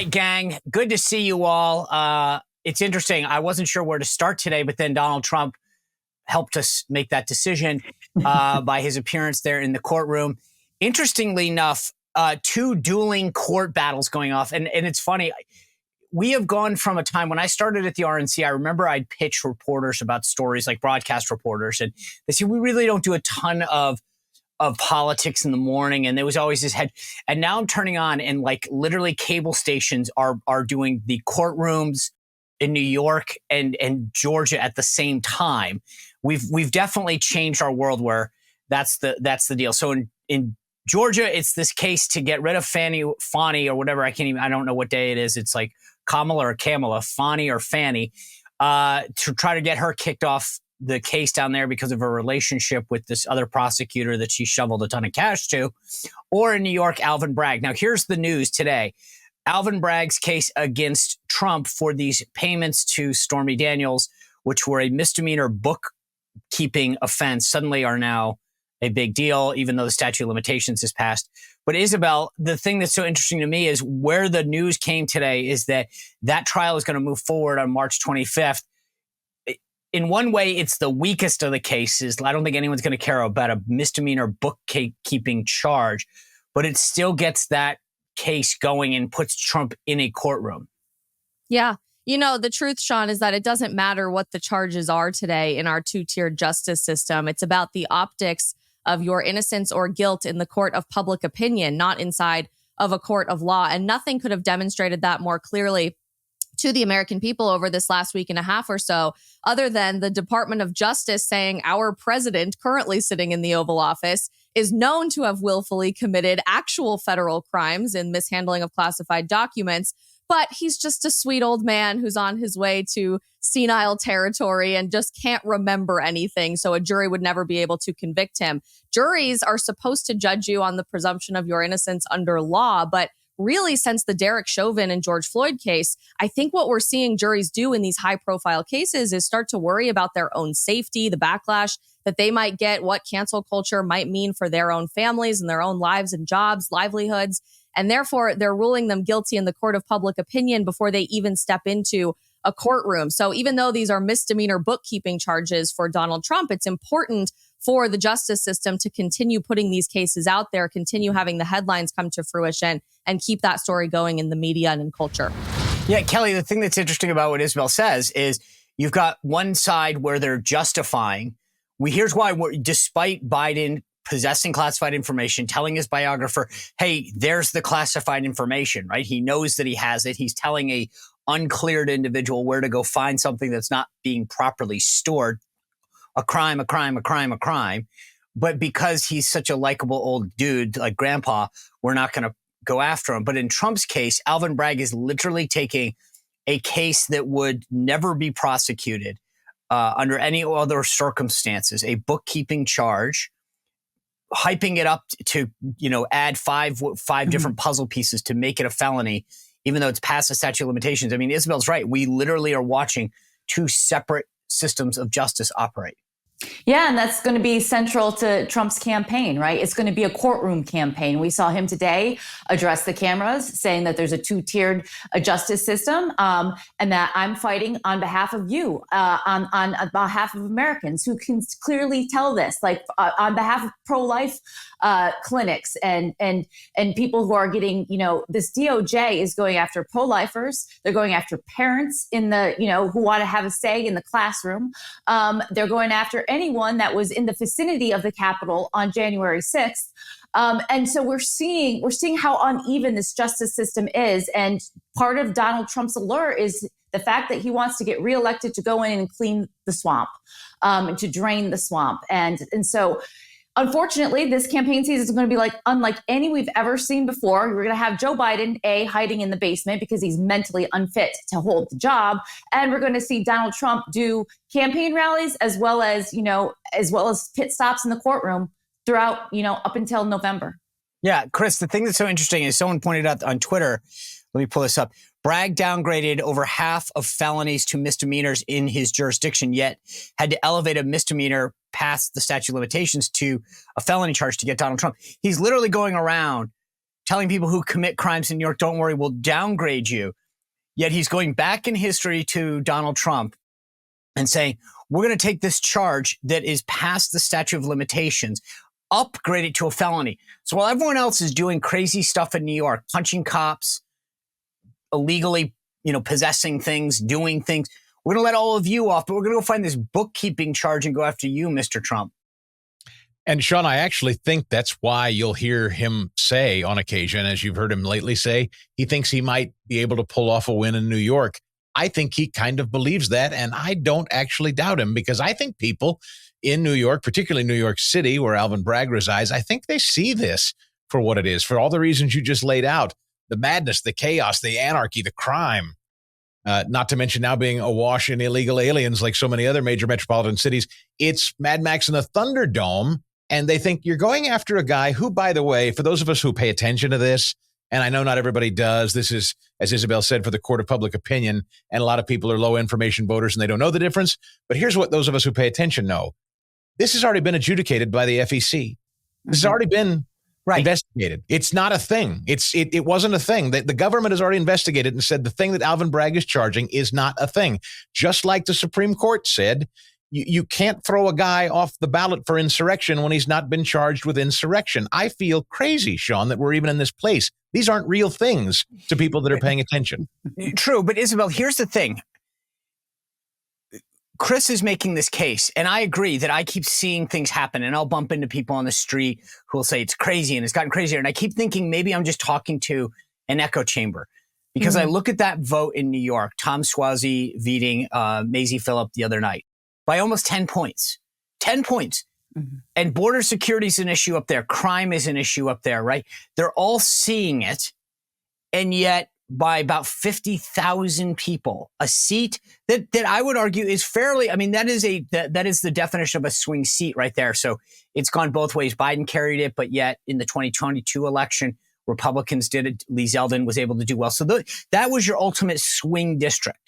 right, gang. Good to see you all. It's interesting. I wasn't sure where to start today, but then Donald Trump helped us make that decision by his appearance there in the courtroom. Interestingly enough, two dueling court battles going off. And it's funny. We have gone from a time when I started at the RNC, I remember I'd pitch reporters about stories like broadcast reporters. And they said, we really don't do a ton of politics in the morning. And there was always this head. And now I'm turning on and like literally cable stations are doing the courtrooms in New York and Georgia at the same time. We've definitely changed our world where that's the deal. So in Georgia, it's this case to get rid of Fani or whatever. I don't know what day it is. It's like Kamala or Kamala, Fani or Fani, to try to get her kicked off the case down there because of her relationship with this other prosecutor that she shoveled a ton of cash to. Or in New York, Alvin Bragg. Now, here's the news today. Alvin Bragg's case against Trump for these payments to Stormy Daniels, which were a misdemeanor bookkeeping offense, suddenly are now a big deal, even though the statute of limitations is passed. But Isabel, the thing that's so interesting to me is where the news came today is that trial is going to move forward on March 25th. In one way, it's the weakest of the cases. I don't think anyone's going to care about a misdemeanor bookkeeping charge, but it still gets that case going and puts Trump in a courtroom. Yeah. You know, the truth, Sean, is that it doesn't matter what the charges are today in our two-tiered justice system. It's about the optics of your innocence or guilt in the court of public opinion, not inside of a court of law. And nothing could have demonstrated that more clearly to the American people over this last week and a half or so, other than the Department of Justice saying our president, currently sitting in the Oval Office, is known to have willfully committed actual federal crimes in mishandling of classified documents. But he's just a sweet old man who's on his way to senile territory and just can't remember anything. So a jury would never be able to convict him. Juries are supposed to judge you on the presumption of your innocence under law. But really, since the Derek Chauvin and George Floyd case, I think what we're seeing juries do in these high profile cases is start to worry about their own safety, the backlash that they might get, what cancel culture might mean for their own families and their own lives and jobs, livelihoods. And therefore, they're ruling them guilty in the court of public opinion before they even step into a courtroom. So even though these are misdemeanor bookkeeping charges for Donald Trump, it's important for the justice system to continue putting these cases out there, continue having the headlines come to fruition, and keep that story going in the media and in culture. Yeah, Kelly, the thing that's interesting about what Isabel says is you've got one side where they're justifying. Here's why, despite Biden possessing classified information, telling his biographer, hey, there's the classified information, right? He knows that he has it. He's telling a uncleared individual where to go find something that's not being properly stored. A crime. But because he's such a likable old dude like grandpa, we're not going to go after him. But in Trump's case, Alvin Bragg is literally taking a case that would never be prosecuted under any other circumstances, a bookkeeping charge, hyping it up to, add five different puzzle pieces to make it a felony, even though it's past the statute of limitations. I mean, Isabel's right. We literally are watching two separate systems of justice operate. Yeah, and that's going to be central to Trump's campaign, right? It's going to be a courtroom campaign. We saw him today address the cameras, saying that there's a two-tiered justice system, and that I'm fighting on behalf of you, on behalf of Americans who can clearly tell this, like on behalf of pro-life clinics and people who are getting, this DOJ is going after pro-lifers. They're going after parents in the, who want to have a say in the classroom. They're going after anyone that was in the vicinity of the Capitol on January 6th. And so we're seeing how uneven this justice system is. And part of Donald Trump's allure is the fact that he wants to get reelected to go in and clean the swamp, to drain the swamp. And so unfortunately, this campaign season is going to be unlike any we've ever seen before. We're going to have Joe Biden, hiding in the basement because he's mentally unfit to hold the job. And we're going to see Donald Trump do campaign rallies as well as pit stops in the courtroom throughout, up until November. Yeah, Chris, the thing that's so interesting is someone pointed out on Twitter, let me pull this up. Bragg downgraded over half of felonies to misdemeanors in his jurisdiction, yet had to elevate a misdemeanor past the statute of limitations to a felony charge to get Donald Trump. He's literally going around telling people who commit crimes in New York, don't worry, we'll downgrade you. Yet he's going back in history to Donald Trump and saying, we're going to take this charge that is past the statute of limitations, upgrade it to a felony. So while everyone else is doing crazy stuff in New York, punching cops, illegally, possessing things, doing things, we're going to let all of you off, but we're going to go find this bookkeeping charge and go after you, Mr. Trump. And Sean, I actually think that's why you'll hear him say on occasion, as you've heard him lately say, he thinks he might be able to pull off a win in New York. I think he kind of believes that, and I don't actually doubt him, because I think people in New York, particularly New York City, where Alvin Bragg resides, I think they see this for what it is, for all the reasons you just laid out, the madness, the chaos, the anarchy, the crime, not to mention now being awash in illegal aliens like so many other major metropolitan cities. It's Mad Max in the Thunderdome, and they think you're going after a guy who, by the way, for those of us who pay attention to this, and I know not everybody does, this is, as Isabel said, for the court of public opinion, and a lot of people are low information voters and they don't know the difference. But here's what those of us who pay attention know. This has already been adjudicated by the FEC. This has already been investigated. It's not a thing. It wasn't a thing. The government has already investigated and said the thing that Alvin Bragg is charging is not a thing. Just like the Supreme Court said, you can't throw a guy off the ballot for insurrection when he's not been charged with insurrection. I feel crazy, Sean, that we're even in this place. These aren't real things to people that are paying attention. True, but Isabel, here's the thing. Chris is making this case, and I agree that I keep seeing things happen, and I'll bump into people on the street who will say it's crazy and it's gotten crazier. And I keep thinking maybe I'm just talking to an echo chamber, because I look at that vote in New York, Tom Suozzi beating Mazie Phillip the other night by almost 10 points. 10 points. And border security is an issue up there. Crime is an issue up there, right? They're all seeing it. And yet by about 50,000 people, a seat that I would argue is fairly, that is the definition of a swing seat right there. So it's gone both ways. Biden carried it, but yet in the 2022 election, Republicans did it. Lee Zeldin was able to do well. So that was your ultimate swing district.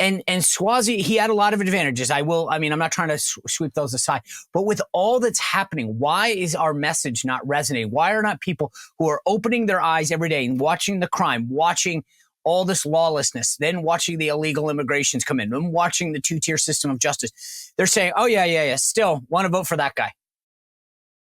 And Suozzi, he had a lot of advantages. I'm not trying to sweep those aside. But with all that's happening, why is our message not resonating? Why are not people who are opening their eyes every day and watching the crime, watching all this lawlessness, then watching the illegal immigrations come in, and watching the two-tier system of justice? They're saying, oh, yeah, still want to vote for that guy.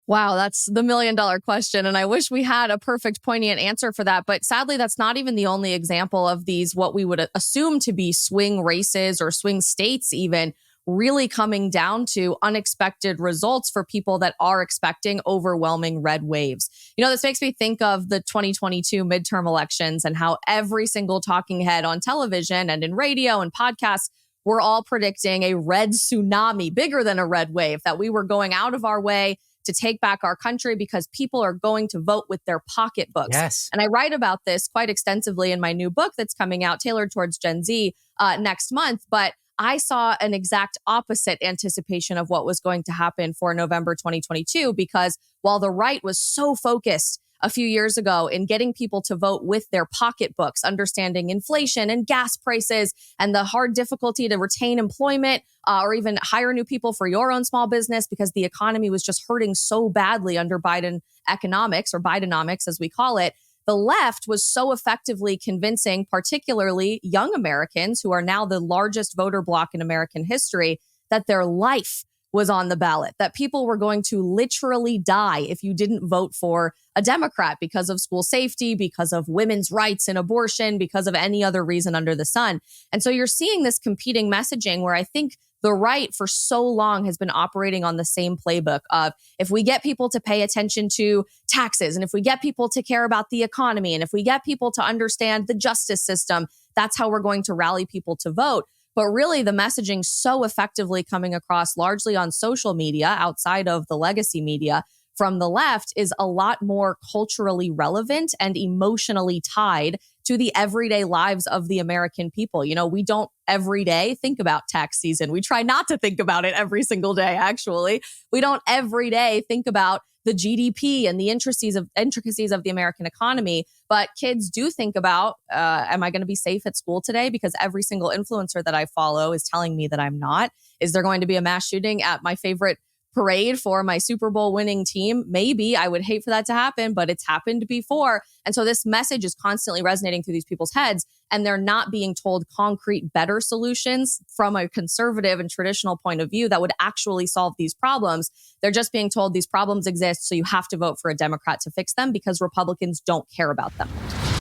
Wow, that's the $1 million question. And I wish we had a perfect, poignant answer for that. But sadly, that's not even the only example of these, what we would assume to be swing races or swing states even, really coming down to unexpected results for people that are expecting overwhelming red waves. This makes me think of the 2022 midterm elections and how every single talking head on television and in radio and podcasts were all predicting a red tsunami, bigger than a red wave, that we were going out of our way to take back our country because people are going to vote with their pocketbooks. Yes. And I write about this quite extensively in my new book that's coming out, tailored towards Gen Z, next month. But I saw an exact opposite anticipation of what was going to happen for November 2022, because while the right was so focused a few years ago in getting people to vote with their pocketbooks, understanding inflation and gas prices and the hard difficulty to retain employment or even hire new people for your own small business because the economy was just hurting so badly under Biden economics, or Bidenomics as we call it. The left was so effectively convincing, particularly young Americans who are now the largest voter bloc in American history, that their life was on the ballot, that people were going to literally die if you didn't vote for a Democrat because of school safety, because of women's rights and abortion, because of any other reason under the sun. And so you're seeing this competing messaging where I think the right for so long has been operating on the same playbook of, if we get people to pay attention to taxes, and if we get people to care about the economy, and if we get people to understand the justice system, that's how we're going to rally people to vote. But really, the messaging so effectively coming across largely on social media outside of the legacy media from the left is a lot more culturally relevant and emotionally tied to the everyday lives of the American people. We don't every day think about tax season. We try not to think about it every single day, actually. We don't every day think about the GDP and the intricacies of the American economy. But kids do think about, am I going to be safe at school today? Because every single influencer that I follow is telling me that I'm not. Is there going to be a mass shooting at my favorite parade for my Super Bowl winning team. Maybe I would hate for that to happen, but it's happened before. And so this message is constantly resonating through these people's heads, and they're not being told concrete, better solutions from a conservative and traditional point of view that would actually solve these problems. They're just being told these problems exist, so you have to vote for a Democrat to fix them because Republicans don't care about them.